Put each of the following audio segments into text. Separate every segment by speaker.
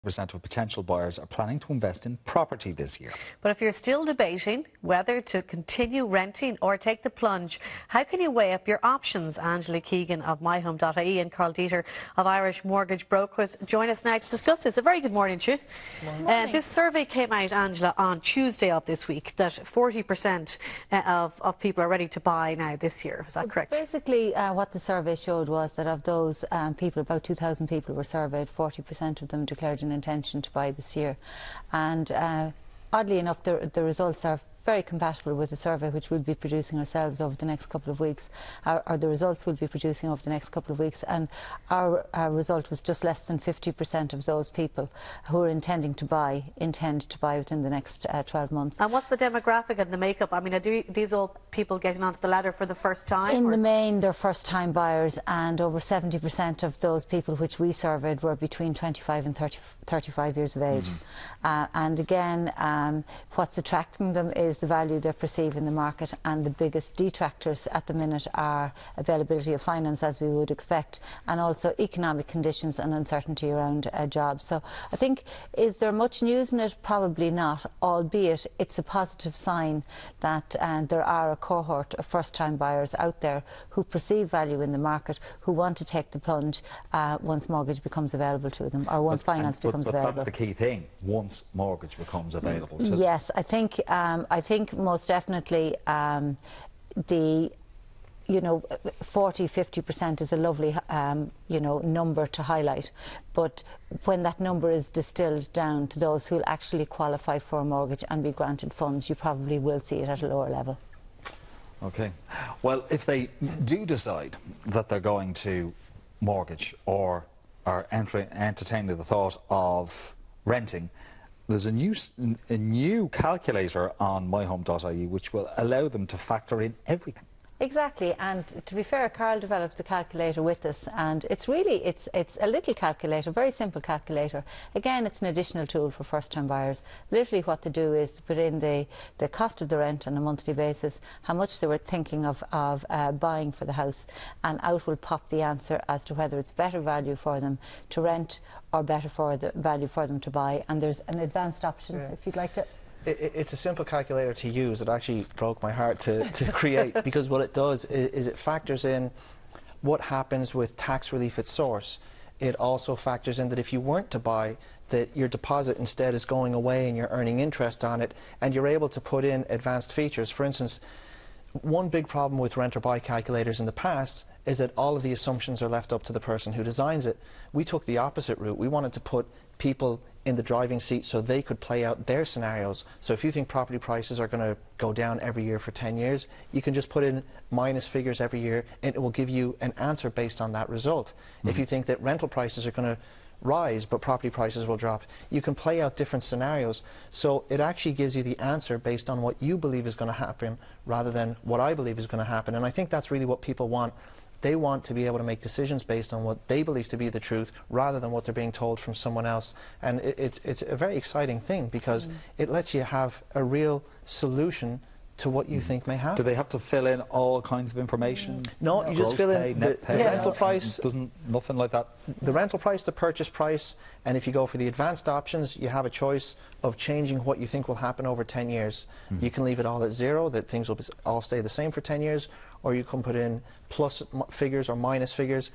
Speaker 1: % of potential buyers are planning to invest in property this year.
Speaker 2: But if you're still debating whether to continue renting or take the plunge, how can you weigh up your options? Angela Keegan of myhome.ie and Carl Dieter of Irish Mortgage Brokers join us now to discuss this. A very good morning to you.
Speaker 3: Morning.
Speaker 2: This survey came out, Angela, on Tuesday of this week that 40% of people are ready to buy now this year. Is that correct?
Speaker 3: Basically, what the survey showed was that of those people, about 2,000 people were surveyed, 40% of them declared an intention to buy this year. And oddly enough, the results are very compatible with the survey which we'll be producing ourselves over the next couple of weeks, or the results we'll be producing over the next couple of weeks, and our result was just less than 50% of those people who are intend to buy within the next 12 months.
Speaker 2: And what's the demographic and the makeup? I mean, are these all people getting onto the ladder for the first time?
Speaker 3: In the main, they're first-time buyers, and over 70% of those people which we surveyed were between 25 and 35 years of age. And again, what's attracting them is the value they perceive in the market, and the biggest detractors at the minute are availability of finance, as we would expect, and also economic conditions and uncertainty around jobs. So I think, is there much news in it? Probably not, albeit it's a positive sign that there are a cohort of first-time buyers out there who perceive value in the market, who want to take the plunge once mortgage becomes available to them, or once finance becomes available.
Speaker 1: That's the key thing, once mortgage becomes available to them.
Speaker 3: Yes, I think most definitely the 40–50% is a lovely number to highlight, but when that number is distilled down to those who will actually qualify for a mortgage and be granted funds, you probably will see it at a lower level.
Speaker 1: Okay. Well, if they do decide that they're going to mortgage or are entertaining the thought of renting, there's a new calculator on myhome.ie which will allow them to factor in everything.
Speaker 3: Exactly, and to be fair, Carl developed the calculator with us, and it's a little calculator, very simple calculator. Again, it's an additional tool for first-time buyers. Literally what they do is to put in the cost of the rent on a monthly basis, how much they were thinking of buying for the house, and out will pop the answer as to whether it's better value for them to rent or better value for them to buy. And there's an advanced option, if you'd like to.
Speaker 4: It's a simple calculator to use. It actually broke my heart to create, because what it does is it factors in what happens with tax relief at source. It also factors in that if you weren't to buy, that your deposit instead is going away and you're earning interest on it, and you're able to put in advanced features. For instance, one big problem with rent or buy calculators in the past is that all of the assumptions are left up to the person who designs it. We took the opposite route. We wanted to put people in the driving seat so they could play out their scenarios. So if you think property prices are going to go down every year for 10 years, you can just put in minus figures every year and it will give you an answer based on that result. If you think that rental prices are going to rise but property prices will drop, you can play out different scenarios. So it actually gives you the answer based on what you believe is going to happen rather than what I believe is going to happen. And I think that's really what people want. They want to be able to make decisions based on what they believe to be the truth rather than what they're being told from someone else. And it's a very exciting thing, because it lets you have a real solution to what you think may happen.
Speaker 1: Do they have to fill in all kinds of information?
Speaker 4: No, you just fill in the rental price.
Speaker 1: Nothing like that?
Speaker 4: The rental price, the purchase price, and if you go for the advanced options, you have a choice of changing what you think will happen over 10 years. You can leave it all at zero, that things will all stay the same for 10 years, or you can put in plus figures or minus figures.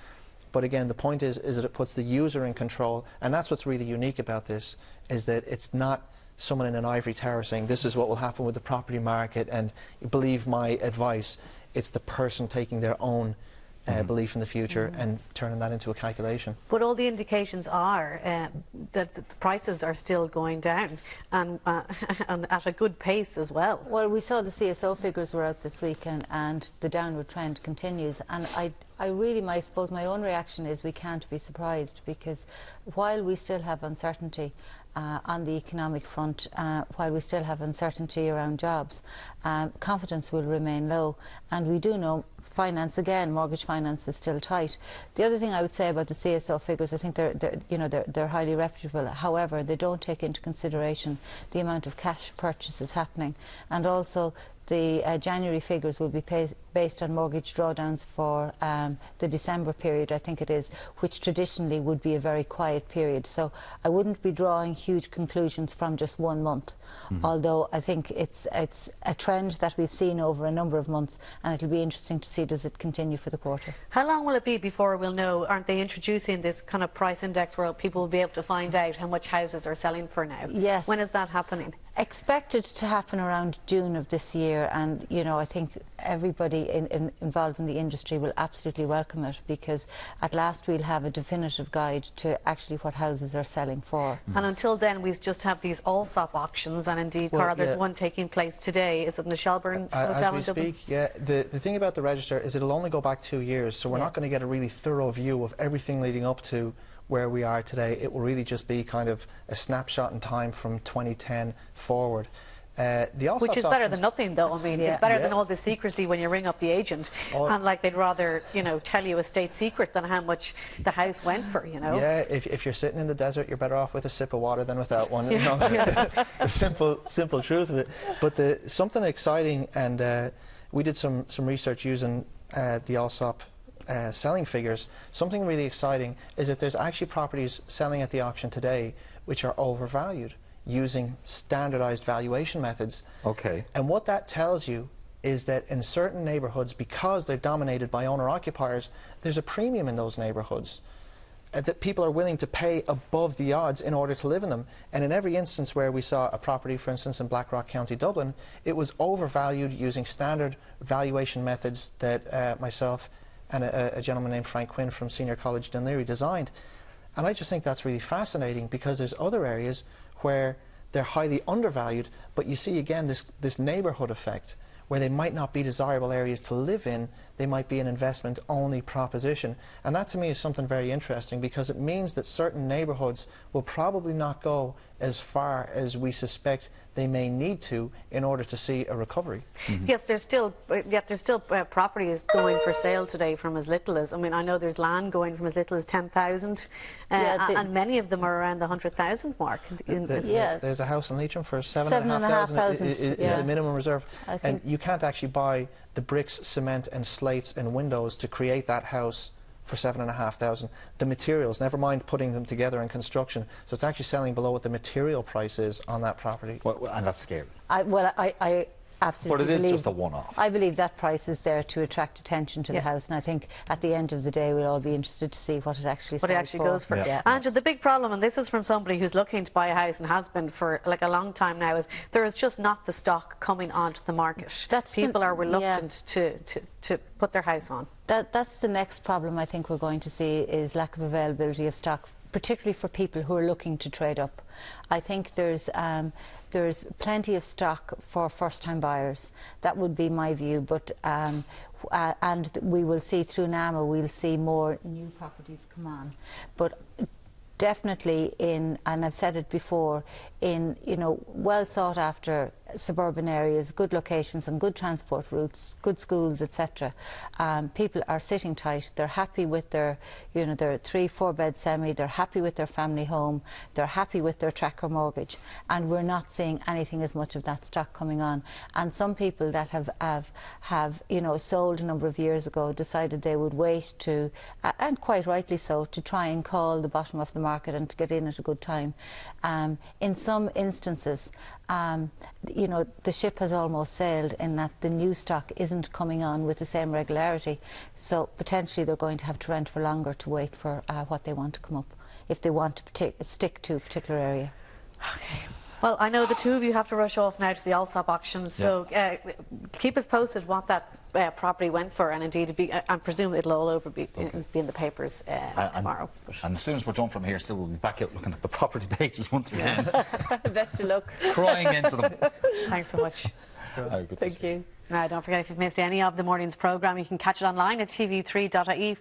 Speaker 4: But again, the point is that it puts the user in control, and that's what's really unique about this, is that it's not someone in an ivory tower saying this is what will happen with the property market and believe my advice. It's the person taking their own belief in the future and turning that into a calculation.
Speaker 2: But all the indications are that the prices are still going down, and at a good pace as well.
Speaker 3: Well, we saw the CSO figures were out this weekend, and the downward trend continues. And I really, suppose my own reaction is we can't be surprised, because while we still have uncertainty on the economic front, while we still have uncertainty around jobs, confidence will remain low. And we do know finance, again, mortgage finance is still tight. The other thing I would say about the CSO figures, I think they're highly reputable. However, they don't take into consideration the amount of cash purchases happening, and also the January figures will be based on mortgage drawdowns for the December period, I think it is, which traditionally would be a very quiet period. So I wouldn't be drawing huge conclusions from just 1 month, although I think it's a trend that we've seen over a number of months, and it'll be interesting to see does it continue for the quarter.
Speaker 2: How long will it be before we'll know? Aren't they introducing this kind of price index where people will be able to find out how much houses are selling for now?
Speaker 3: Yes.
Speaker 2: When is that happening?
Speaker 3: Expected to happen around June of this year, and you know, I think everybody involved in the industry will absolutely welcome it, because at last we'll have a definitive guide to actually what houses are selling for.
Speaker 2: And until then we just have these Allsop auctions, and indeed,
Speaker 4: Well,
Speaker 2: Carl, there's
Speaker 4: yeah.
Speaker 2: one taking place today. Is it in the Shelburne Hotel in
Speaker 4: As we
Speaker 2: Dublin?
Speaker 4: speak, yeah. The thing about the register is it'll only go back 2 years, so we're not going to get a really thorough view of everything leading up to where we are today. It will really just be kind of a snapshot in time from 2010 forward.
Speaker 2: Which is better than nothing, though. I mean, it's better than all the secrecy when you ring up the agent, and like they'd rather, you know, tell you a state secret than how much the house went for, you know.
Speaker 4: Yeah, if you're sitting in the desert, you're better off with a sip of water than without one. You know, that's the simple truth of it. But something exciting, and we did some research using the Allsop selling figures. Something really exciting is that there's actually properties selling at the auction today which are overvalued, using standardized valuation methods.
Speaker 1: Okay.
Speaker 4: And what that tells you is that in certain neighborhoods, because they're dominated by owner-occupiers, there's a premium in those neighborhoods that people are willing to pay above the odds in order to live in them. And in every instance where we saw a property, for instance, in Blackrock, County Dublin, it was overvalued using standard valuation methods that myself and a gentleman named Frank Quinn from Senior College Dunleary designed. And I just think that's really fascinating, because there's other areas where they're highly undervalued, but you see again this neighborhood effect, where they might not be desirable areas to live in, they might be an investment only proposition. And that to me is something very interesting, because it means that certain neighborhoods will probably not go as far as we suspect they may need to in order to see a recovery.
Speaker 2: Yes, there's still properties going for sale today from as little as, I mean, I know there's land going from as little as 10,000, and many of them are around the 100,000 mark.
Speaker 3: There's
Speaker 4: a house in Leitrim for 7,500 is the minimum reserve, and you can't actually buy the bricks, cement and slates and windows to create that house for 7,500. The materials, never mind putting them together in construction, so it's actually selling below what the material price is on that property.
Speaker 1: Well, and that's scary.
Speaker 3: I absolutely
Speaker 1: But it is just a one-off.
Speaker 3: I believe that price is there to attract attention to the house, and I think at the end of the day we'll all be interested to see what it actually
Speaker 2: goes for. Angela, the big problem, and this is from somebody who's looking to buy a house and has been for like a long time now, is there is just not the stock coming onto the market. People are reluctant to put their house on.
Speaker 3: That's the next problem I think we're going to see, is lack of availability of stock, particularly for people who are looking to trade up. I think there's plenty of stock for first-time buyers. That would be my view, but and we will see through NAMA, we'll see more new properties come on. But definitely and I've said it before, in, you know, well sought after suburban areas, good locations and good transport routes, good schools, etc. People are sitting tight. They're happy with their, you know, their 3-4 bed semi. They're happy with their family home. They're happy with their tracker mortgage, and we're not seeing anything as much of that stock coming on. And some people that have you know, sold a number of years ago decided they would wait to, and quite rightly so, to try and call the bottom of the market and to get in at a good time. In some instances, you know, the ship has almost sailed, in that the new stock isn't coming on with the same regularity, so potentially they're going to have to rent for longer to wait for what they want to come up, if they want to stick to a particular area.
Speaker 2: Okay. Well, I know the two of you have to rush off now to the Allsop auction, so keep us posted what that property went for, and indeed I presume it'll all be in the papers tomorrow.
Speaker 1: And as soon as we're done from here, still we'll be back out looking at the property pages once again.
Speaker 3: Best of luck.
Speaker 1: Crying into them.
Speaker 2: Thanks so much.
Speaker 1: Good
Speaker 2: Thank you. Now, don't forget, if you've missed any of the morning's programme, you can catch it online at tv3.ie.